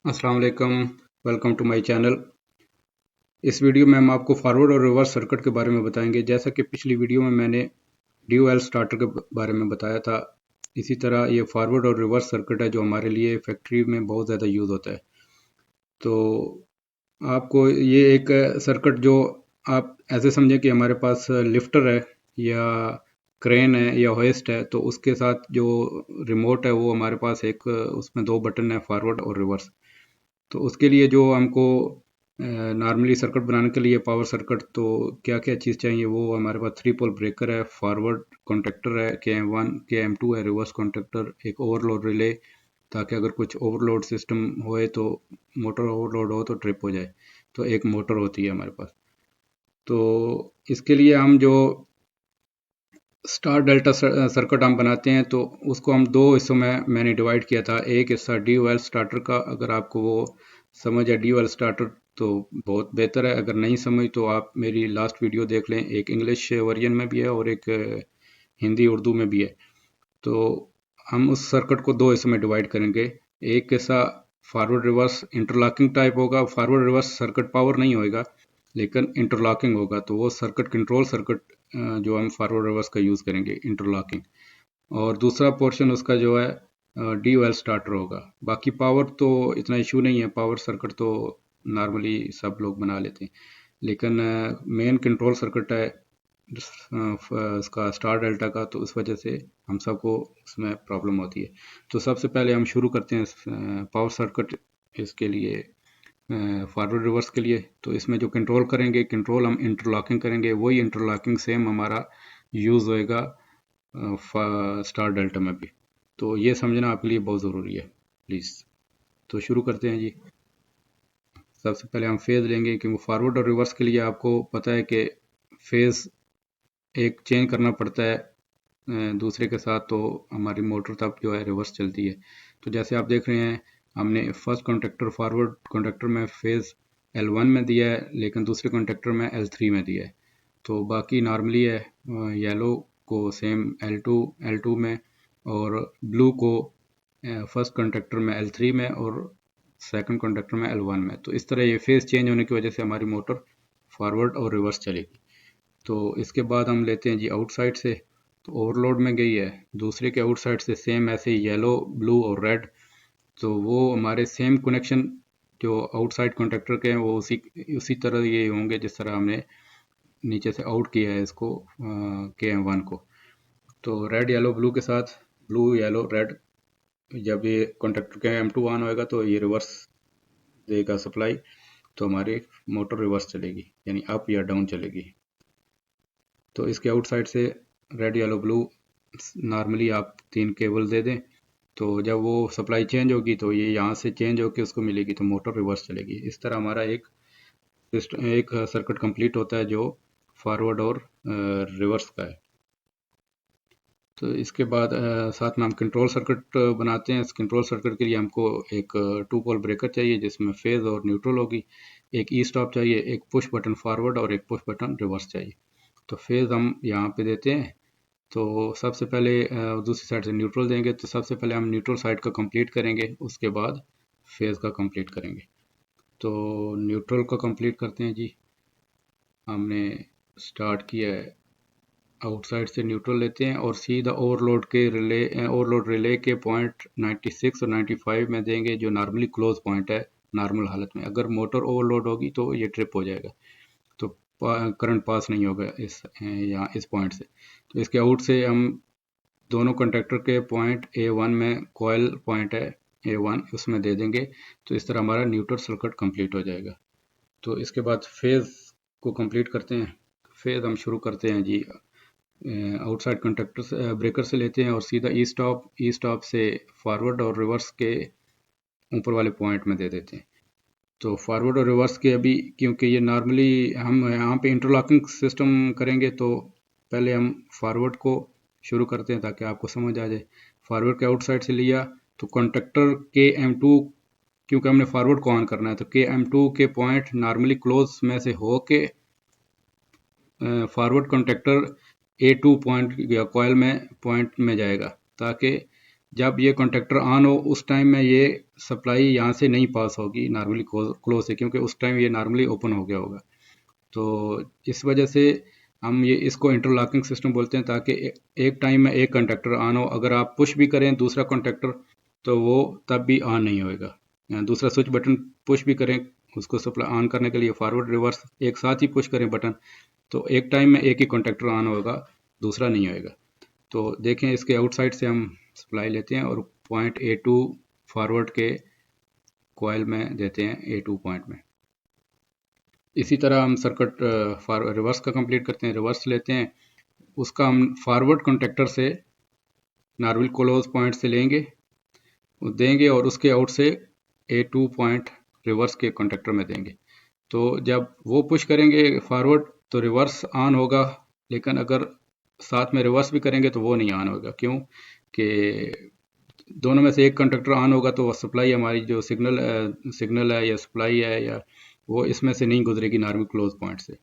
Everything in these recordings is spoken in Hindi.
अस्सलाम वालेकुम, वेलकम टू माय चैनल। इस वीडियो में हम आपको फॉरवर्ड और रिवर्स सर्किट के बारे में बताएंगे। जैसा कि पिछली वीडियो में मैंने ड्यूएल स्टार्टर के बारे में बताया था, इसी तरह ये फॉरवर्ड और रिवर्स सर्किट है जो हमारे लिए फैक्ट्री में बहुत ज़्यादा यूज़ होता है। तो आपको ये एक सर्किट जो आप ऐसे समझें कि हमारे पास लिफ्टर है या क्रेन है या होइस्ट है, तो उसके साथ जो रिमोट है वो हमारे पास एक उसमें दो बटन है, फॉरवर्ड और रिवर्स। तो उसके लिए जो हमको नॉर्मली सर्किट बनाने के लिए पावर सर्किट तो क्या क्या चीज़ चाहिए, वो हमारे पास 3 पोल ब्रेकर है, फॉरवर्ड कॉन्टेक्टर है, KM1 KM2 है, रिवर्स कॉन्टेक्टर, एक ओवरलोड रिले ताकि अगर कुछ ओवरलोड सिस्टम होए तो मोटर ओवरलोड हो तो ट्रिप हो जाए, तो एक मोटर होती है हमारे पास। तो इसके लिए हम जो स्टार डेल्टा सर्किट हम बनाते हैं तो उसको हम दो हिस्सों में मैंने डिवाइड किया था। एक हिस्सा DOL स्टार्टर का, अगर आपको वो समझ है DOL स्टार्टर तो बहुत बेहतर है, अगर नहीं समझ तो आप मेरी लास्ट वीडियो देख लें, एक इंग्लिश वर्जन में भी है और एक हिंदी उर्दू में भी है। तो हम उस सर्किट को दो हिस्सों में डिवाइड करेंगे। एक हिस्सा फॉरवर्ड रिवर्स इंटरलॉकिंग टाइप होगा, फॉरवर्ड रिवर्स सर्किट पावर नहीं होएगा लेकिन इंटरलॉकिंग होगा, तो वो सर्किट कंट्रोल सर्किट जो हम फॉरवर्ड रिवर्स का यूज़ करेंगे इंटरलॉकिंग। और दूसरा पोर्शन उसका जो है DOL स्टार्टर होगा। बाकी पावर तो इतना इशू नहीं है, पावर सर्किट तो नॉर्मली सब लोग बना लेते हैं, लेकिन मेन कंट्रोल सर्किट है उसका स्टार डेल्टा का, तो उस वजह से हम सबको उसमें प्रॉब्लम होती है। तो सबसे पहले हम शुरू करते हैं पावर सर्किट इसके लिए, फॉरवर्ड रिवर्स के लिए। तो इसमें जो कंट्रोल करेंगे, कंट्रोल हम इंटरलॉकिंग करेंगे, वही इंटरलॉकिंग सेम हमारा यूज़ होएगा स्टार डेल्टा में भी। तो ये समझना आपके लिए बहुत ज़रूरी है प्लीज़। तो शुरू करते हैं जी। सबसे पहले हम फेज़ लेंगे, क्योंकि फॉरवर्ड और रिवर्स के लिए आपको पता है कि फेज़ एक चेंज करना पड़ता है दूसरे के साथ, तो हमारी मोटर तब जो है रिवर्स चलती है। तो जैसे आप देख रहे हैं, हमने फर्स्ट कॉन्टेक्टर फॉरवर्ड कॉन्टेक्टर में फेज़ L1 में दिया है, लेकिन दूसरे कॉन्टेक्टर में L3 में दिया है। तो बाकी नॉर्मली है येलो को सेम L2 में, और ब्लू को फर्स्ट कॉन्टेक्टर में L3 में और सेकंड कॉन्टेक्टर में L1 में। तो इस तरह ये फेज़ चेंज होने की वजह से हमारी मोटर फॉरवर्ड और रिवर्स चलेगी। तो इसके बाद हम लेते हैं जी आउटसाइड से। तो ओवरलोड में गई है, दूसरे के आउटसाइड से सेम ऐसे येलो ब्लू और रेड, तो वो हमारे सेम कनेक्शन जो आउटसाइड कॉन्टेक्टर के हैं वो उसी उसी तरह ये होंगे जिस तरह हमने नीचे से आउट किया है इसको KM1 को। तो रेड येलो ब्लू के साथ, ब्लू येलो रेड, जब ये कॉन्टेक्टर KM2 ऑन होएगा तो ये रिवर्स देगा सप्लाई, तो हमारी मोटर रिवर्स चलेगी, यानी अप या डाउन चलेगी। तो इसके आउटसाइड से रेड येलो ब्लू नॉर्मली आप 3 केबल दे दें, तो जब वो सप्लाई चेंज होगी तो ये यहाँ से चेंज होकर उसको मिलेगी, तो मोटर रिवर्स चलेगी। इस तरह हमारा एक सर्किट कंप्लीट होता है जो फॉरवर्ड और रिवर्स का है। तो इसके बाद साथ में हम कंट्रोल सर्किट बनाते हैं। इस कंट्रोल सर्किट के लिए हमको एक 2 पोल ब्रेकर चाहिए जिसमें फेज़ और न्यूट्रल होगी, एक ई स्टॉप चाहिए, एक पुश बटन फॉरवर्ड और एक पुश बटन रिवर्स चाहिए। तो फेज़ हम यहाँ पे देते हैं। तो सबसे पहले दूसरी साइड से न्यूट्रल देंगे, तो सबसे पहले हम न्यूट्रल साइड का कंप्लीट करेंगे, उसके बाद फेज़ का कंप्लीट करेंगे। तो न्यूट्रल का कंप्लीट करते हैं जी। हमने स्टार्ट किया है, आउटसाइड से न्यूट्रल लेते हैं और सीधा ओवरलोड रिले के पॉइंट 96 और 95 में देंगे, जो नॉर्मली क्लोज पॉइंट है नॉर्मल हालत में। अगर मोटर ओवरलोड होगी तो ये ट्रिप हो जाएगा, तो करंट पास नहीं होगा यहाँ इस पॉइंट से। तो इसके आउट से हम दोनों कंडक्टर के पॉइंट A1 में कॉयल पॉइंट है A1, उसमें दे देंगे, तो इस तरह हमारा न्यूट्रल सर्किट कंप्लीट हो जाएगा। तो इसके बाद फेज़ को कंप्लीट करते हैं। फेज़ हम शुरू करते हैं जी, आउटसाइड कंडक्टर से ब्रेकर से लेते हैं और सीधा ई स्टॉप से फॉरवर्ड और रिवर्स के ऊपर वाले पॉइंट में दे देते हैं। तो फॉरवर्ड और रिवर्स के अभी, क्योंकि ये नॉर्मली हम यहाँ पे इंटरलॉकिंग सिस्टम करेंगे, तो पहले हम फॉरवर्ड को शुरू करते हैं ताकि आपको समझ आ जाए। फॉरवर्ड के आउटसाइड से लिया तो कॉन्टेक्टर KM2, क्योंकि हमने फॉरवर्ड को ऑन करना है, तो KM2 के पॉइंट नॉर्मली क्लोज में से हो के फॉरवर्ड कॉन्टेक्टर A2 पॉइंट या कॉयल में पॉइंट में जाएगा, ताकि जब ये कॉन्टेक्टर ऑन हो उस टाइम में ये सप्लाई यहाँ से नहीं पास होगी नॉर्मली क्लोज से, क्योंकि उस टाइम ये नॉर्मली ओपन हो गया होगा। तो इस वजह से हम ये इसको इंटरलॉकिंग सिस्टम बोलते हैं, ताकि एक टाइम में एक कंडक्टर ऑन हो। अगर आप पुश भी करें दूसरा कंडक्टर तो वो तब भी ऑन नहीं होएगा। दूसरा स्विच बटन पुश भी करें उसको सप्लाई ऑन करने के लिए, फॉरवर्ड रिवर्स एक साथ ही पुश करें बटन, तो एक टाइम में एक ही कंडक्टर ऑन होगा, दूसरा नहीं होएगा। तो देखें इसके आउटसाइड से हम सप्लाई लेते हैं और पॉइंट A2 फॉरवर्ड के कॉइल में देते हैं A2 पॉइंट में। इसी तरह हम सर्किट रिवर्स का कंप्लीट करते हैं। रिवर्स लेते हैं, उसका हम फॉरवर्ड कॉन्टेक्टर से नॉर्मल क्लोज पॉइंट से लेंगे देंगे और उसके आउट से A2 पॉइंट रिवर्स के कॉन्टेक्टर में देंगे। तो जब वो पुश करेंगे फॉरवर्ड तो रिवर्स ऑन होगा, लेकिन अगर साथ में रिवर्स भी करेंगे तो वो नहीं ऑन होगा। क्यों कि दोनों में से एक कंडक्टर ऑन होगा तो सप्लाई हमारी जो सिग्नल है या सप्लाई है या वो इसमें से नहीं गुजरेगी नॉर्मल क्लोज पॉइंट से,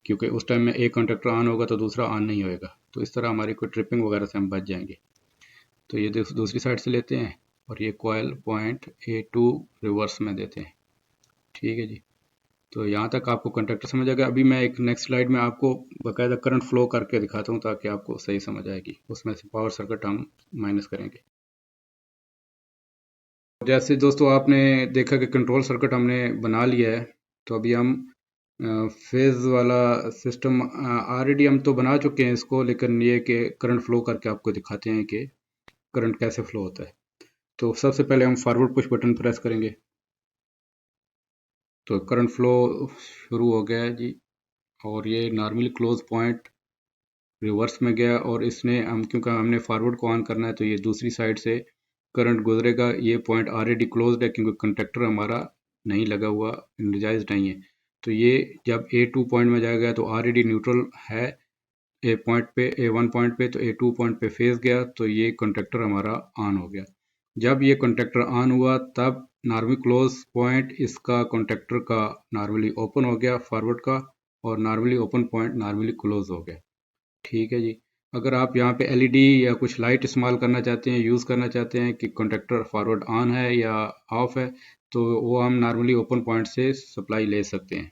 क्योंकि उस टाइम में एक कंडक्टर ऑन होगा तो दूसरा ऑन नहीं होएगा। तो इस तरह हमारी कोई ट्रिपिंग वगैरह से हम बच जाएंगे। तो ये दूसरी साइड से लेते हैं और ये कॉइल पॉइंट A2 रिवर्स में देते हैं। ठीक है जी, तो यहाँ तक आपको कंडक्टर समझ आएगा। अभी मैं एक नेक्स्ट स्लाइड में आपको बाकायदा करंट फ्लो करके दिखाता हूँ ताकि आपको सही समझ आएगी। उसमें से पावर सर्किट हम माइनस करेंगे। जैसे दोस्तों आपने देखा कि कंट्रोल सर्किट हमने बना लिया है, तो अभी हम फेज वाला सिस्टम ऑलरेडी हम तो बना चुके हैं इसको, लेकिन ये कि करंट फ्लो करके आपको दिखाते हैं कि करंट कैसे फ्लो होता है। तो सबसे पहले हम फॉरवर्ड पुश बटन प्रेस करेंगे तो करंट फ्लो शुरू हो गया है जी। और ये नॉर्मली क्लोज पॉइंट रिवर्स में गया और इसने क्योंकि हमने फॉरवर्ड को ऑन करना है तो ये दूसरी साइड से करंट गुजरेगा। ये पॉइंट ऑलरेडी क्लोज्ड है क्योंकि कंडक्टर हमारा नहीं लगा हुआ, एनर्जाइज्ड नहीं है। तो ये जब A2 पॉइंट में जाएगा तो ऑलरेडी न्यूट्रल है A1 पॉइंट पे, तो A2 पॉइंट पे फेस गया तो ये कंडक्टर हमारा ऑन हो गया। जब ये कंडक्टर ऑन हुआ तब नॉर्मली क्लोज पॉइंट इसका कंडक्टर का नॉर्मली ओपन हो गया फॉरवर्ड का, और normally open point normally close हो गया। ठीक है जी। अगर आप यहाँ पे LED या कुछ लाइट इस्तेमाल करना चाहते हैं, यूज़ करना चाहते हैं कि कंडक्टर फॉरवर्ड ऑन है या ऑफ है, तो वो हम नॉर्मली ओपन पॉइंट से सप्लाई ले सकते हैं।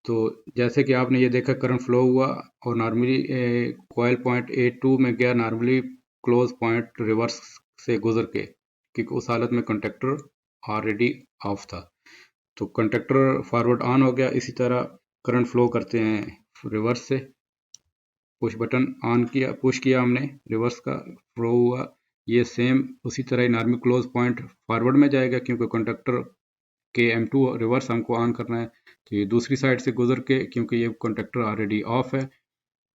तो जैसे कि आपने ये देखा करंट फ्लो हुआ और नॉर्मली कॉइल पॉइंट A2 में गया नॉर्मली क्लोज पॉइंट रिवर्स से गुजर के, क्योंकि उस हालत में कंडक्टर ऑलरेडी ऑफ था। तो कंडक्टर फॉरवर्ड ऑन हो गया। इसी तरह करंट फ्लो करते हैं रिवर्स से, पुश बटन ऑन किया, पुश किया हमने, रिवर्स का फ्लो हुआ। ये सेम उसी तरह ही नॉर्मल क्लोज पॉइंट फॉरवर्ड में जाएगा क्योंकि कंडक्टर के M2 रिवर्स हमको ऑन करना है। तो ये दूसरी साइड से गुजर के, क्योंकि ये कंडक्टर ऑलरेडी ऑफ है,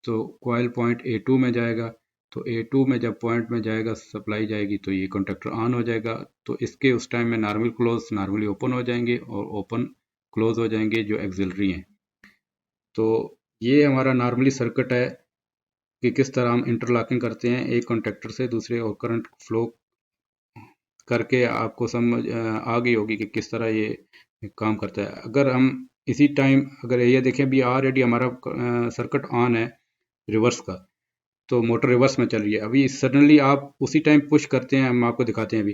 तो कॉइल पॉइंट A2 में जाएगा। तो A2 में जब पॉइंट में जाएगा सप्लाई जाएगी तो ये कंडक्टर ऑन हो जाएगा। तो इसके उस टाइम में नॉर्मल क्लोज नॉर्मली ओपन हो जाएंगे और ओपन क्लोज हो जाएंगे जो एक्सिलरी हैं। तो ये हमारा नॉर्मली सर्किट है कि किस तरह हम इंटरलॉकिंग करते हैं एक कॉन्टेक्टर से दूसरे, और करंट फ्लो करके आपको समझ आ गई होगी कि किस तरह ये काम करता है। अगर हम इसी टाइम अगर ये देखें भी ऑलरेडी हमारा सर्किट ऑन है रिवर्स का, तो मोटर रिवर्स में चल रही है। अभी सडनली आप उसी टाइम पुश करते हैं, हम आपको दिखाते हैं अभी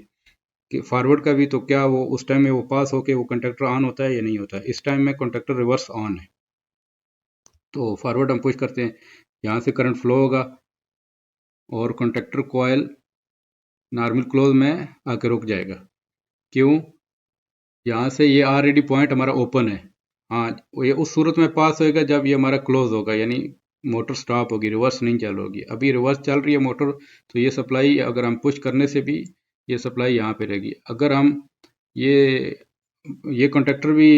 कि फॉरवर्ड का भी, तो क्या वो उस टाइम में वो पास होके वो कंडक्टर ऑन होता है या नहीं होता है। इस टाइम में कंडक्टर रिवर्स ऑन है, तो फॉरवर्ड हम पुश करते हैं, यहाँ से करंट फ्लो होगा और कंडक्टर कॉइल नॉर्मल क्लोज में आके रुक जाएगा। क्यों? यहाँ से ये ऑलरेडी पॉइंट हमारा ओपन है। हाँ, ये उस सूरत में पास होएगा जब ये हमारा क्लोज होगा, यानी मोटर स्टॉप होगी, रिवर्स नहीं चल होगी। अभी रिवर्स चल रही है मोटर, तो ये सप्लाई अगर हम पुश करने से भी ये सप्लाई यहाँ पे रहेगी। अगर हम ये कंडक्टर भी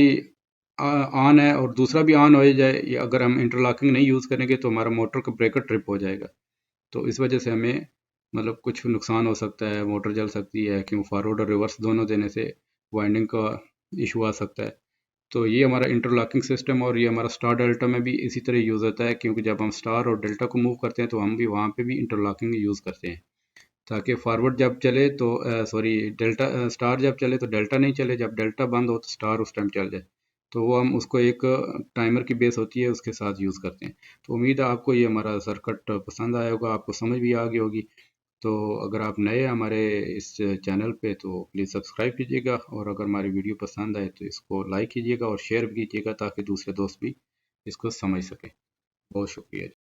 ऑन है और दूसरा भी ऑन हो जाए, या अगर हम इंटरलॉकिंग नहीं यूज़ करेंगे तो हमारा मोटर का ब्रेकर ट्रिप हो जाएगा। तो इस वजह से हमें मतलब कुछ नुकसान हो सकता है, मोटर जल सकती है, क्यों फॉरवर्ड और रिवर्स दोनों देने से वाइंडिंग का इशू आ सकता है। तो ये हमारा इंटरलॉकिंग सिस्टम, और ये हमारा स्टार डेल्टा में भी इसी तरह यूज़ होता है, क्योंकि जब हम स्टार और डेल्टा को मूव करते हैं तो हम भी वहाँ पे भी इंटरलॉकिंग यूज़ करते हैं, ताकि फॉरवर्ड जब चले तो सॉरी डेल्टा स्टार जब चले तो डेल्टा नहीं चले, जब डेल्टा बंद हो तो स्टार उस टाइम चल जाए। तो वो हम उसको एक टाइमर की बेस होती है उसके साथ यूज़ करते हैं। तो उम्मीद है आपको ये हमारा सर्किट पसंद आया होगा, आपको समझ भी आ गई होगी। तो अगर आप नए हैं हमारे इस चैनल पे तो प्लीज़ सब्सक्राइब कीजिएगा, और अगर हमारी वीडियो पसंद आए तो इसको लाइक कीजिएगा और शेयर भी कीजिएगा ताकि दूसरे दोस्त भी इसको समझ सकें। बहुत शुक्रिया।